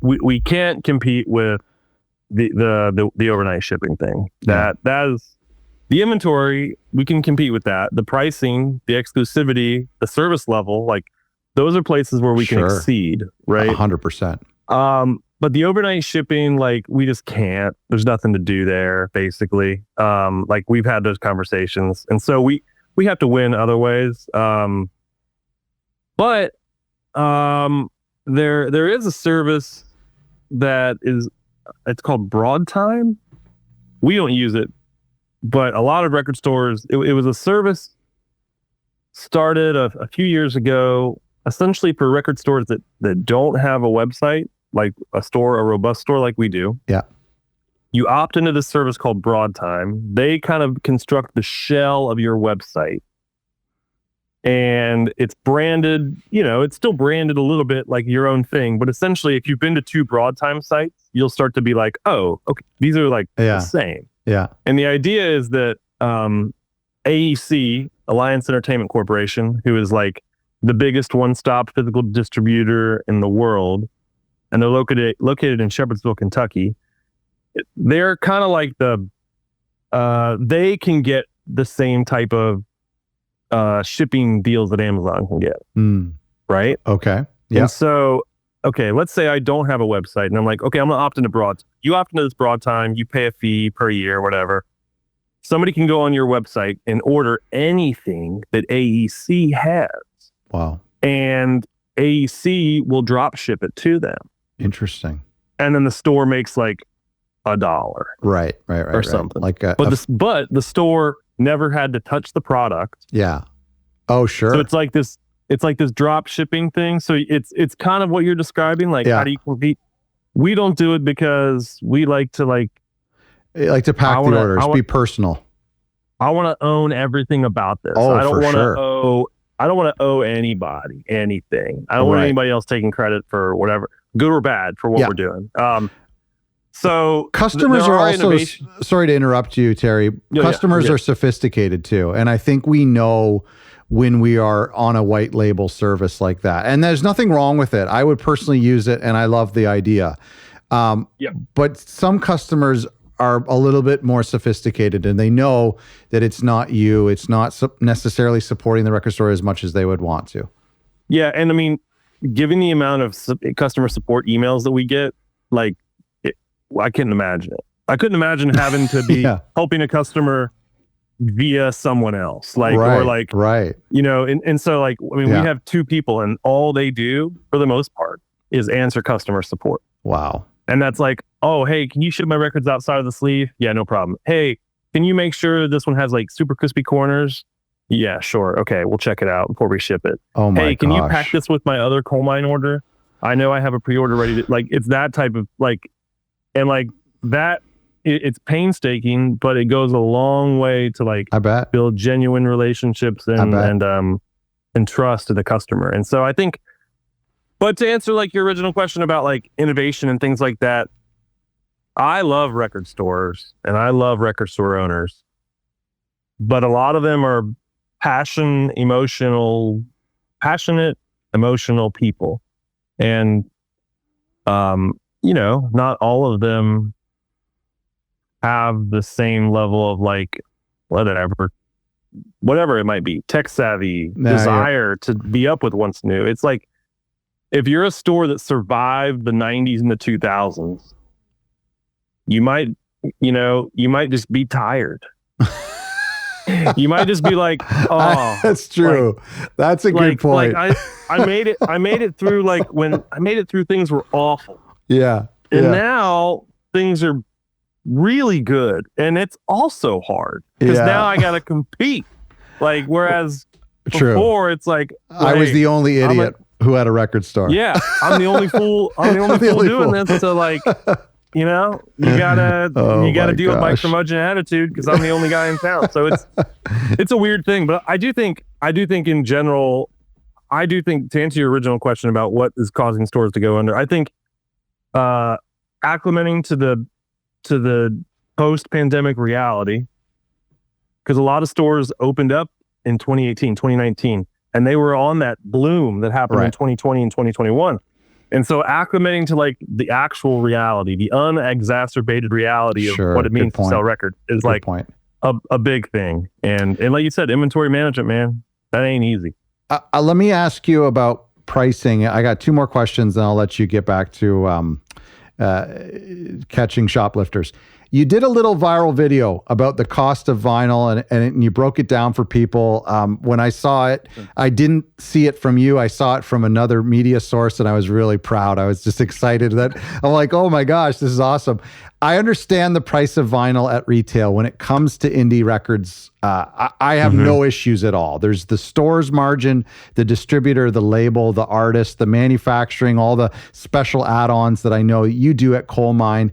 we can't compete with the overnight shipping thing. That is the inventory. We can compete with that. The pricing, the exclusivity, the service level, like those are places where we can exceed, right? 100%. But the overnight shipping, like we just can't. There's nothing to do there, basically. Like we've had those conversations, and so we have to win other ways. But there is a service that it's called Broad Time. We don't use it, but a lot of record stores, it was a service started a few years ago, essentially for record stores that don't have a website, like a robust store like we do. Yeah. You opt into this service called Broadtime. They kind of construct the shell of your website. And it's branded, it's still branded a little bit like your own thing. But essentially, if you've been to 2 Broadtime sites, you'll start to be like, oh, okay, these are like the same. Yeah. And the idea is that AEC, Alliance Entertainment Corporation, who is like the biggest one-stop physical distributor in the world, and they're located in Shepherdsville, Kentucky. They're kind of like they can get the same type of shipping deals that Amazon can get. Right? Okay. Yeah. And so, let's say I don't have a website and I'm like, okay, I'm going to opt into Broad. You opt into this Broadtime, you pay a fee per year, whatever. Somebody can go on your website and order anything that AEC has. Wow. And AEC will drop ship it to them. Interesting. And then the store makes like $1. Right. Or something. Like but the store never had to touch the product. Yeah. Oh, sure. So it's like this drop shipping thing. So it's kind of what you're describing. Like, how do you compete? We don't do it because we like to pack the orders, be personal. I want to own everything about this. Oh, I don't want to sure. I don't want to owe anybody anything. I don't want anybody else taking credit for whatever, good or bad, for what we're doing. So customers are also, sorry to interrupt you, Terry. Customers are sophisticated too. And I think we know when we are on a white label service like that. And there's nothing wrong with it. I would personally use it and I love the idea. But some customers are a little bit more sophisticated and they know that it's not you. It's not necessarily supporting the record store as much as they would want to. Yeah. And I mean, given the amount of customer support emails that we get, I couldn't imagine it. I couldn't imagine having to be helping a customer via someone else. And so we have 2 people and all they do for the most part is answer customer support. Wow. And that's like, oh, hey, can you ship my records outside of the sleeve? Yeah, no problem. Hey, can you make sure this one has like super crispy corners? Yeah, sure. Okay, we'll check it out before we ship it. Oh my Hey, can you pack this with my other Colemine order? I know I have a pre-order ready to, it's that type of it's painstaking, but it goes a long way to I bet, build genuine relationships and trust to the customer. And so I think, but to answer your original question about innovation and things like that, I love record stores and I love record store owners, but a lot of them are passionate, emotional people. And, not all of them have the same level of whatever it might be, tech savvy, desire to be up with what's new. It's like, if you're a store that survived the 90s and the 2000s, you might just be tired. You might just be like, oh, that's true. That's a good point. I made it through when I made it through, things were awful. Yeah. And now things are really good. And it's also hard because now I got to compete. Whereas before it's I was the only idiot who had a record store. Yeah. I'm the only fool. I'm the only fool doing this. So you gotta deal with my curmudgeon attitude because I'm the only guy in town. So it's a weird thing. But I do think in general, to answer your original question about what is causing stores to go under, I think acclimating to the post-pandemic reality, because a lot of stores opened up in 2018, 2019, and they were on that bloom that happened in 2020 and 2021. And so acclimating to the actual reality, the unexacerbated reality of what it means to sell records is a big thing. And like you said, inventory management, man, that ain't easy. Let me ask you about pricing. I got 2 more questions and I'll let you get back to catching shoplifters. You did a little viral video about the cost of vinyl and you broke it down for people. When I saw it, I didn't see it from you. I saw it from another media source and I was really proud. I was just excited that I'm like, oh my gosh, this is awesome. I understand the price of vinyl at retail. When it comes to indie records, I have no issues at all. There's the store's margin, the distributor, the label, the artist, the manufacturing, all the special add-ons that I know you do at Colemine.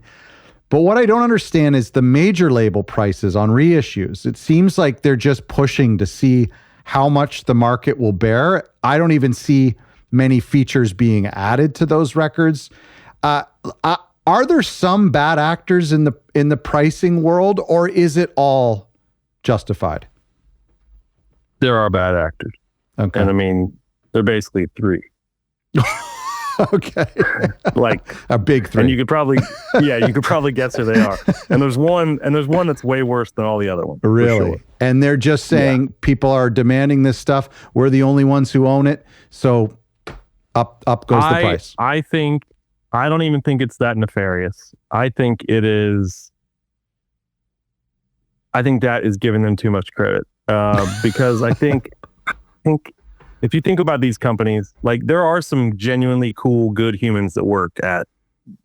But what I don't understand is the major label prices on reissues. It seems like they're just pushing to see how much the market will bear. I don't even see many features being added to those records. Are there some bad actors in the pricing world, or is it all justified? There are bad actors. Okay. And I mean, they're basically three. Okay. Like a big three. And you could probably guess who they are. And there's one that's way worse than all the other ones. Really? Sure. And they're just saying people are demanding this stuff. We're the only ones who own it. So up goes the price. I don't even think it's that nefarious. I think that is giving them too much credit. Because I think if you think about these companies, like there are some genuinely cool, good humans that work at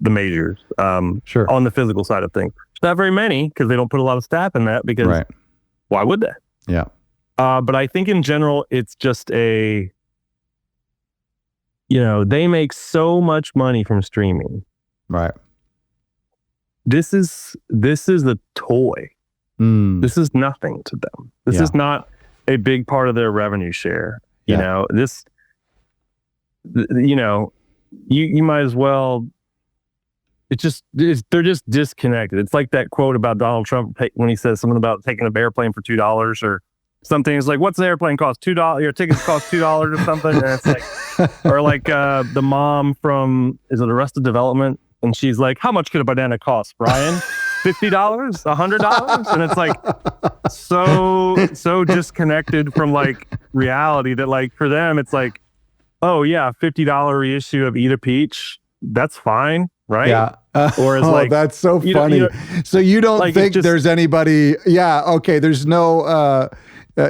the majors, sure, on the physical side of things. Not very many, because they don't put a lot of staff in that, because why would they? Yeah. But I think in general, it's just they make so much money from streaming. Right. This is a toy. This is nothing to them. This is not a big part of their revenue share. You might as well. They're just disconnected. It's like that quote about Donald Trump when he says something about taking an airplane for $2 or something. It's like, what's the airplane cost? $2. Your tickets cost $2 or something. And it's like, or like the mom from, is it Arrested Development? And she's like, how much could a banana cost, Brian? $50? $100? And it's like so disconnected from like reality that like for them it's like, oh yeah, $50 reissue of Eat a Peach, that's fine, right? Yeah. Or it's like, that's so funny. So you don't like think there's anybody? Yeah. Okay. There's no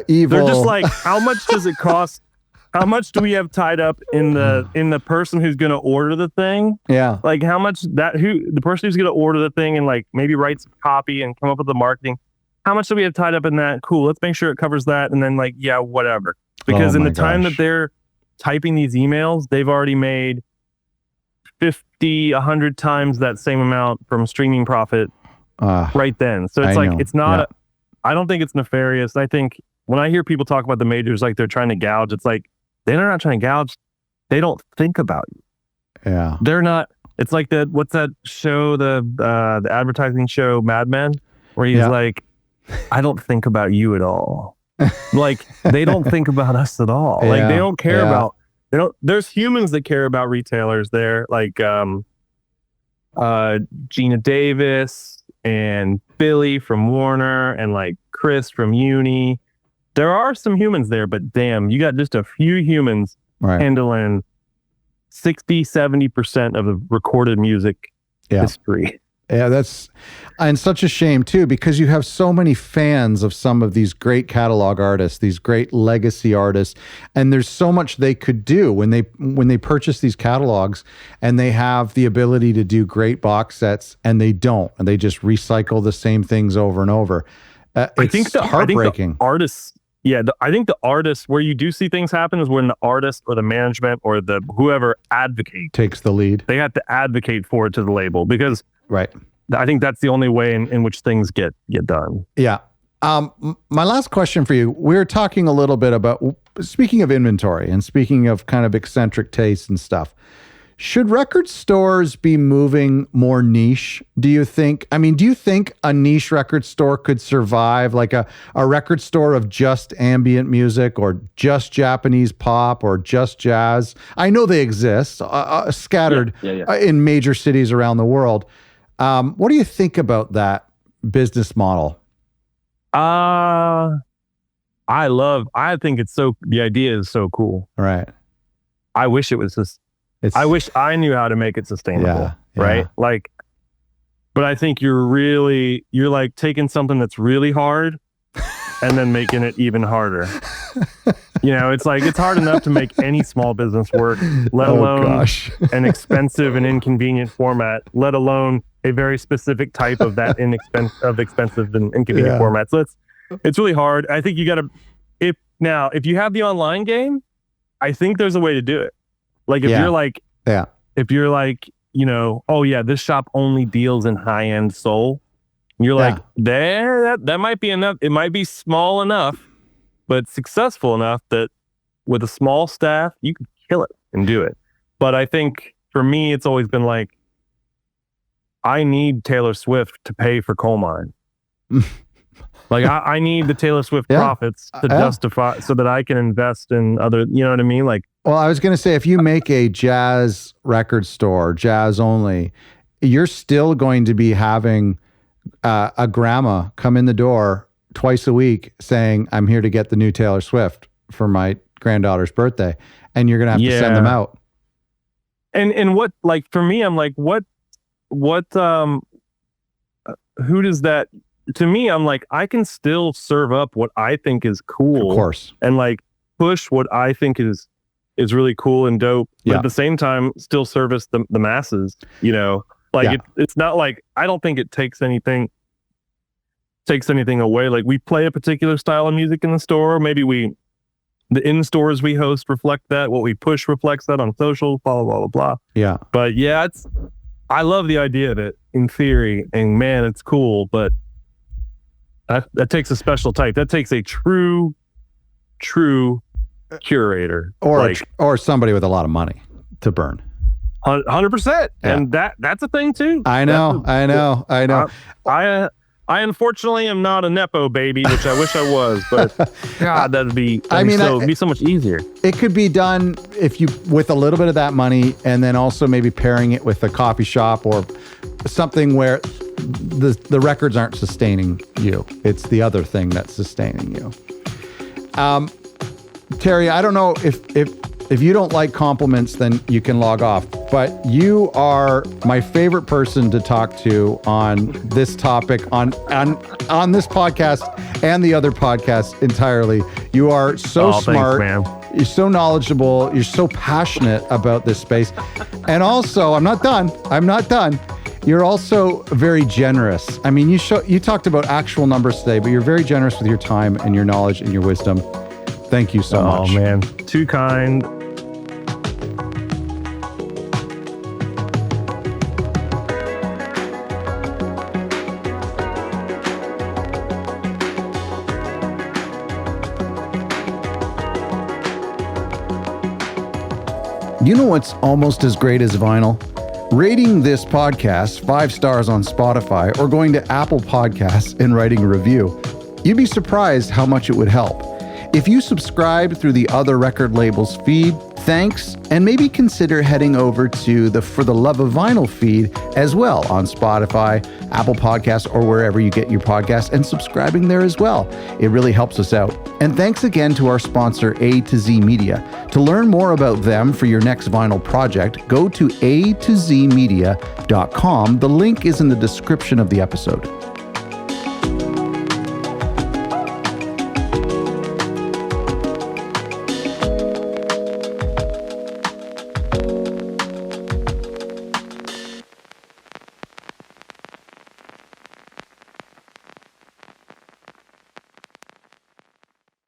evil. They're just like, how much does it cost? How much do we have tied up in the person who's going to order the thing? Yeah. Like how much the person who's going to order the thing and like maybe write some copy and come up with the marketing. How much do we have tied up in that? Cool. Let's make sure it covers that. And then like, yeah, whatever. Because in the time that they're typing these emails, they've already made 50, 100 times that same amount from streaming profit right then. So it's it's not, I don't think it's nefarious. I think when I hear people talk about the majors, like they're trying to gouge, it's like, they're not trying to gouge. They don't think about you. Yeah. They're not, it's like what's that show, the advertising show, Mad Men, where he's like, I don't think about you at all. Like, they don't think about us at all. Like, they don't care about, there's humans that care about retailers there, like Gina Davis and Billy from Warner and like Chris from Uni. There are some humans there, but damn, you got just a few humans handling 60-70% of the recorded music history. Yeah, that's and such a shame too, because you have so many fans of some of these great catalog artists, these great legacy artists, and there's so much they could do when they purchase these catalogs, and they have the ability to do great box sets, and they don't, and they just recycle the same things over and over. It's heartbreaking. I think the artists, where you do see things happen, is when the artist or the management or the whoever takes the lead. They have to advocate for it to the label, because I think that's the only way in which things get done. Yeah. My last question for you, we're talking a little bit about, speaking of inventory and speaking of kind of eccentric tastes and stuff, should record stores be moving more niche, do you think? I mean, do you think a niche record store could survive, like a record store of just ambient music or just Japanese pop or just jazz? I know they exist, scattered in major cities around the world. What do you think about that business model? I think the idea is so cool. Right. I wish it was just, I wish I knew how to make it sustainable, right? Like, but I think you're like taking something that's really hard and then making it even harder. It's like, it's hard enough to make any small business work, let alone an expensive and inconvenient format, let alone a very specific type of that expensive and inconvenient format. So it's really hard. I think you got to, if you have the online game, I think there's a way to do it. Like if you're like, oh yeah, this shop only deals in high-end soul. You're like, that might be enough. It might be small enough, but successful enough that with a small staff, you can kill it and do it. But I think for me, it's always been like, I need Taylor Swift to pay for Colemine. Like I need the Taylor Swift profits to justify so that I can invest in other, you know what I mean? Like, well, I was going to say, if you make a jazz record store, jazz only, you're still going to be having a grandma come in the door twice a week saying, I'm here to get the new Taylor Swift for my granddaughter's birthday. And you're going to have to send them out. And what, like, for me, I'm like, who does that, to me, I'm like, I can still serve up what I think is cool. Of course. And like push what I think is really cool and dope. But at the same time, still service the masses, Like it's not like, I don't think it takes anything away. Like we play a particular style of music in the store. Maybe the in-stores we host reflect that. What we push reflects that on social, blah, blah, blah, blah. Yeah. But yeah, I love the idea of it in theory, and man, it's cool, but that takes a special type. That takes a true curator. Or somebody with a lot of money to burn. 100%. And that's a thing too. I know. I unfortunately am not a Nepo baby, which I wish I was, but God, it'd be so much easier. It could be done with a little bit of that money, and then also maybe pairing it with a coffee shop or something where the records aren't sustaining you. It's the other thing that's sustaining you. Terry, I don't know if you don't like compliments, then you can log off. But you are my favorite person to talk to on this topic, on this podcast and the other podcasts entirely. You are so smart. Thanks, man. You're so knowledgeable. You're so passionate about this space. And also, I'm not done. You're also very generous. I mean, you talked about actual numbers today, but you're very generous with your time and your knowledge and your wisdom. Thank you so much. Oh, man. Too kind. You know what's almost as great as vinyl? Rating this podcast 5 stars on Spotify or going to Apple Podcasts and writing a review. You'd be surprised how much it would help. If you subscribe through the other record labels feed, thanks, and maybe consider heading over to the For the Love of Vinyl feed as well on Spotify, Apple Podcasts, or wherever you get your podcasts, and subscribing there as well. It really helps us out. And thanks again to our sponsor, A to Z Media. To learn more about them for your next vinyl project, go to a2zmedia.com. The link is in the description of the episode.